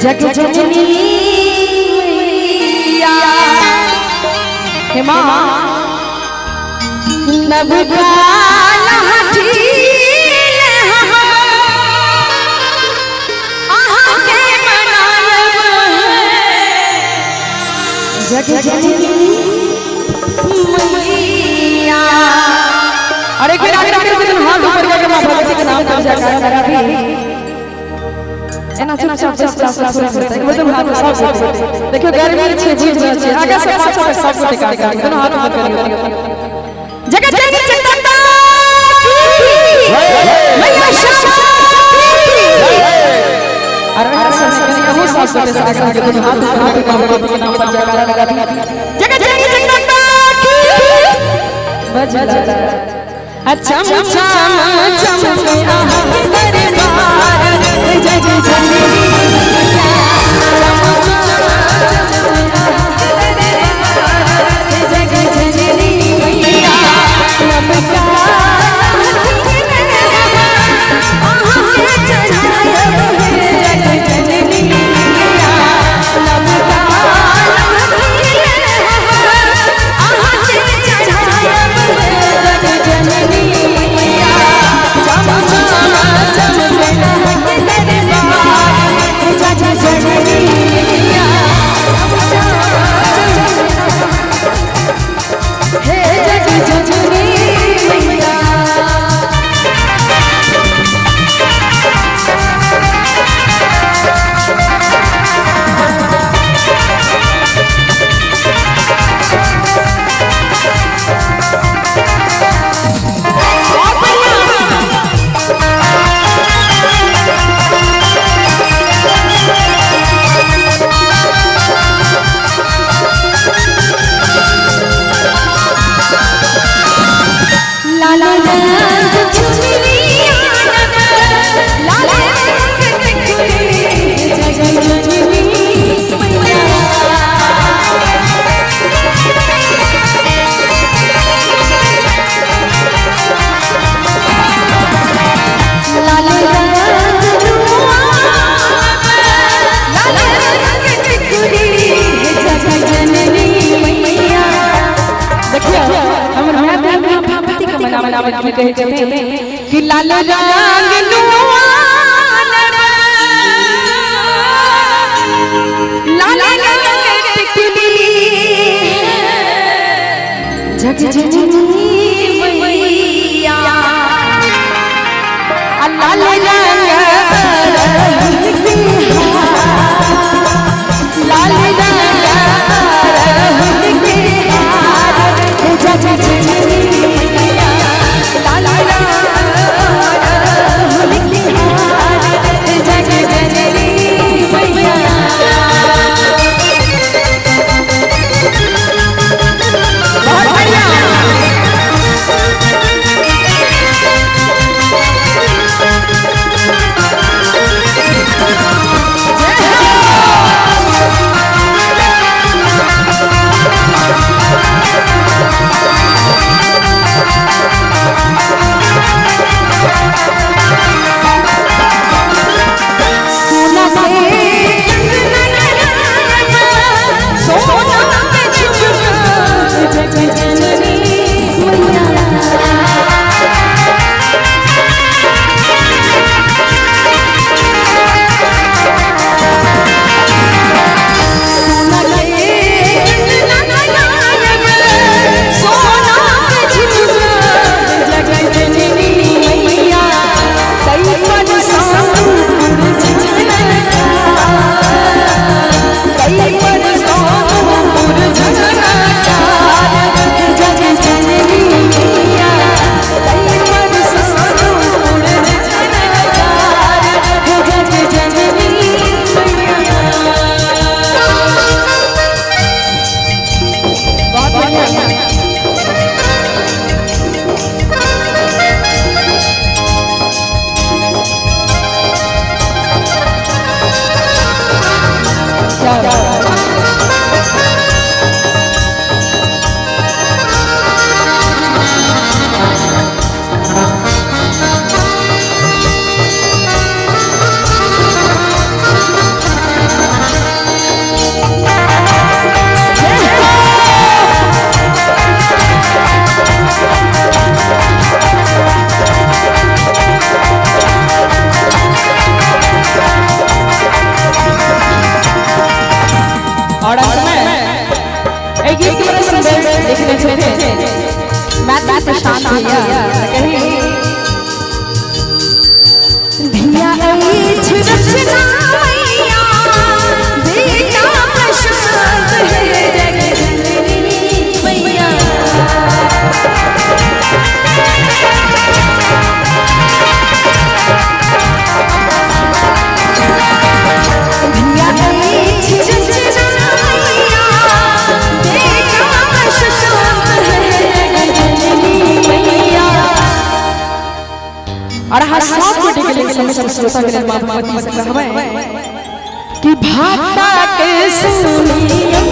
जग जननी हे माँ नभ काला जग जननी मैया। और एक बार आगे हाथ ऊपर करके मां भगवती के नाम का जयकारा लगा भी एना चुप चुप चुप एकदम हाथ सब देखियो गर्मी छे जीव छे आगे से पाछा तक सब को टिका के दोनों हाथ ऊपर करियो जगत जननी जगदम्बा मैया श्यामा और ऐसा कहू सब से आगे के दोनों हाथ ऊपर करके मां भगवती के नाम पर जयकारा लगा भी जगत जननी जगदम्बा बज अच्छा चम चम दरबार जय जय जननी कहे चले कि लाल रंग लुआन लाल रंग टिकली जग जननी मैया लाल रंग लाल रंग जग जननी लिखने थे मैथ शांत भैया कहीं धिया इछ रचना मैया बेटा प्रशांत है जगजननी मैया और हर सब कोटि के लिए समस्त श्रोता के लिए भगवती से कहबै कि भाता के सुनियो